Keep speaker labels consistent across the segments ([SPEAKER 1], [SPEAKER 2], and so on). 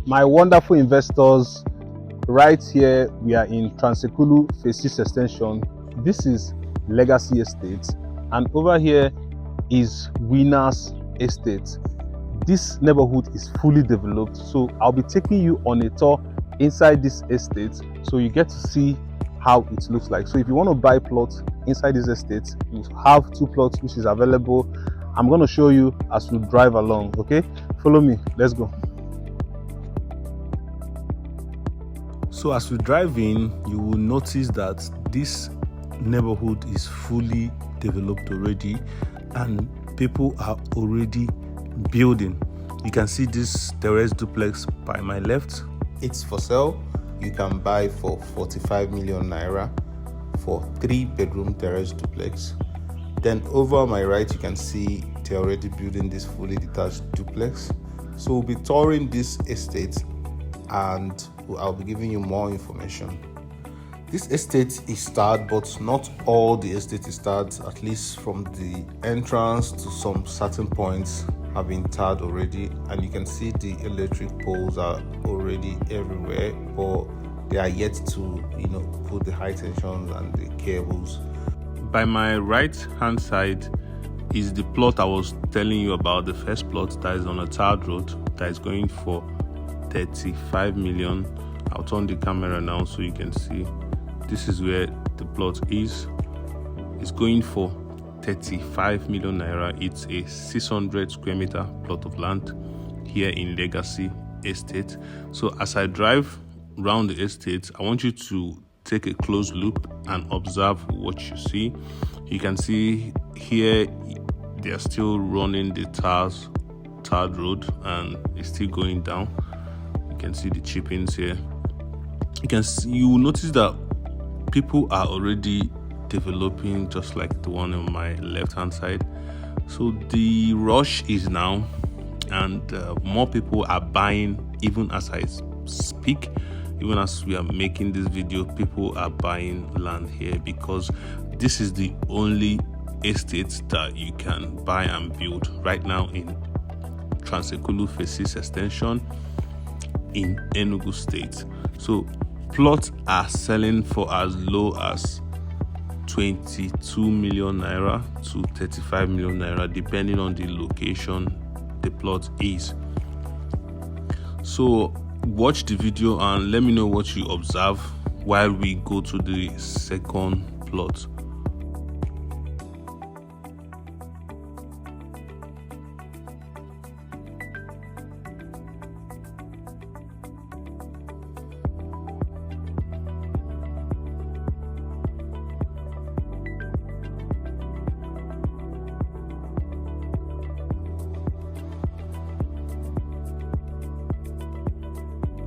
[SPEAKER 1] My wonderful investors, right here we are in Ekulu Phase 6 extension. This is Legacy Estate, and over here is Winners Estate. This neighborhood is fully developed, so I'll be taking you on a tour inside this estate so you get to see how it looks like. So if you want to buy plots inside this estate, you have 2 plots which is available. I'm going to show you as we drive along. Okay, follow me, let's go. So as we drive in, you will notice that this neighborhood is fully developed already and people are already building. You can see this terrace duplex by my left. It's for sale. You can buy for 45 million naira for 3-bedroom terrace duplex. Then over my right, you can see they're already building this fully detached duplex. So we'll be touring this estate and I'll be giving you more information. This estate is starred, but not all the estate is starred. At least from the entrance to some certain points have been tarred already, and you can see the electric poles are already everywhere, but they are yet to put the high tensions and the cables. By my right hand side is the plot I was telling you about, the first plot that is on a tarred road that is going for 35 million. I'll turn the camera now so you can see. This is where the plot is. It's going for 35 million naira. It's a 600 square meter plot of land here in Legacy Estate. So as I drive around the estate, I want you to take a close look and observe what you see. You can see here they are still running the tarred road and it's still going down. You can see the chippings here. You will notice that people are already developing, just like the one on my left hand side. So the rush is now, and more people are buying. Even as I speak, even as we are making this video, people are buying land here because this is the only estate that you can buy and build right now in Ekulu Phase 6 extension in Enugu State. So plots are selling for as low as 22 million naira to 35 million naira, depending on the location the plot is. So watch the video and let me know what you observe while we go to the second plot.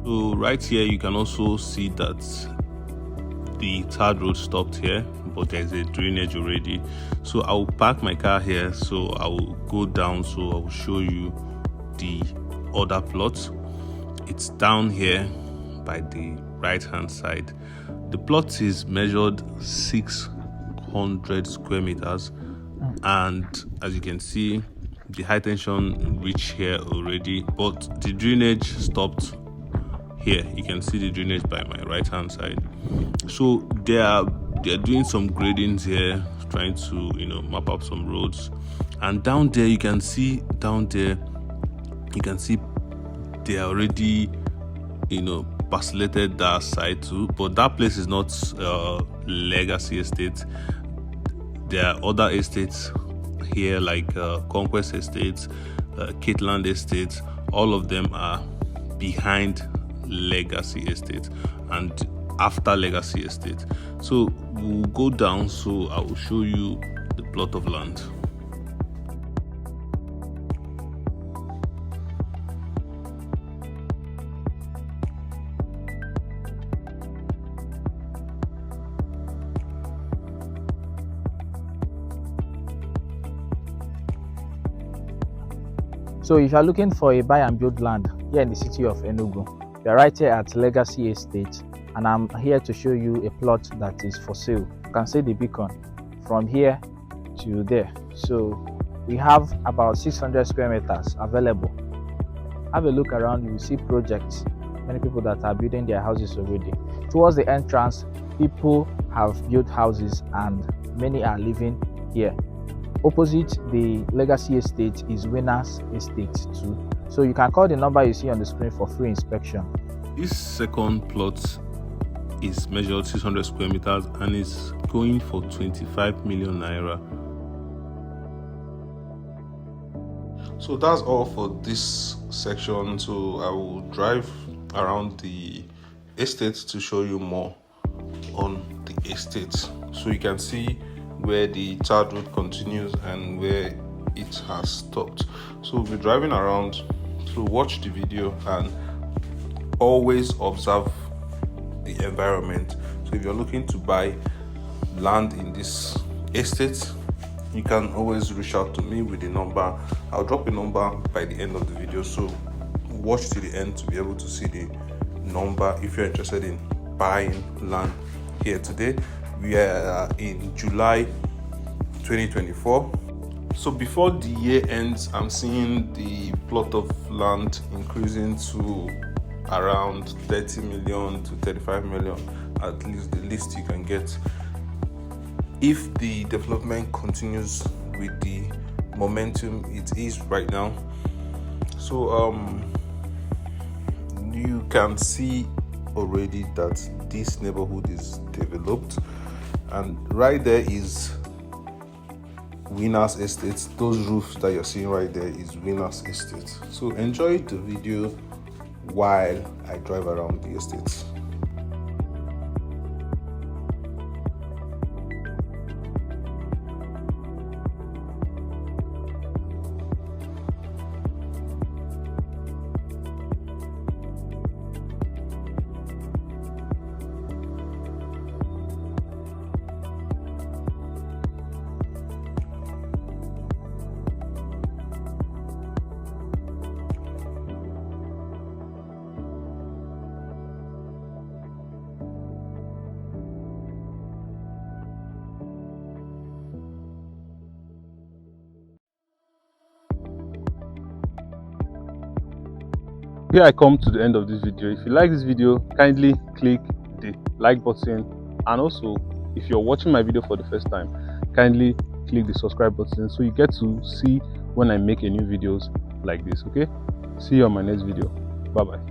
[SPEAKER 1] So right here you can also see that the tarred road stopped here, but there's a drainage already. So I will park my car here, so I will go down, so I will show you the other plot. It's down here by the right hand side. The plot is measured 600 square meters, and as you can see, the high tension reached here already, but the drainage stopped here. You can see the drainage by my right hand side. So they are doing some gradings here, trying to map up some roads. And down there you can see they are already parcellated that side too, but that place is not Legacy Estate. There are other estates here like Conquest Estates, Kitland Estates. All of them are behind Legacy Estate and after Legacy Estate. So we'll go down, so I will show you the plot of land.
[SPEAKER 2] So if you're looking for a buy and build land here in the city of Enugu, you're right here at Legacy Estate, and I'm here to show you a plot that is for sale. You can see the beacon from here to there. So we have about 600 square meters available have a look around. You will see projects, many people that are building their houses already. Towards the entrance, people have built houses and many are living here. Opposite the Legacy Estate is Winners Estate too. So you can call the number you see on the screen for free inspection.
[SPEAKER 1] This second plot is measured 600 square meters and is going for 25 million naira. So that's all for this section. So I will drive around the estate to show you more on the estate, so you can see where the tarred road continues and where it has stopped. So we'll be driving around, so watch the video and always observe the environment. So if you're looking to buy land in this estate, you can always reach out to me with the number. I'll drop a number by the end of the video, so watch to the end to be able to see the number if you're interested in buying land here. Today we are in July 2024. So before the year ends, I'm seeing the plot of land increasing to around 30 million to 35 million, at least the least you can get, if the development continues with the momentum it is right now. So you can see already that this neighborhood is developed, and right there is Winners Estate. Those roofs that you're seeing right there is Winners Estate. So enjoy the video while I drive around the estate. Here I come to the end of this video. If you like this video, kindly click the like button, and also if you're watching my video for the first time, kindly click the subscribe button so you get to see when I make a new videos like this. Okay, see you on my next video. Bye bye.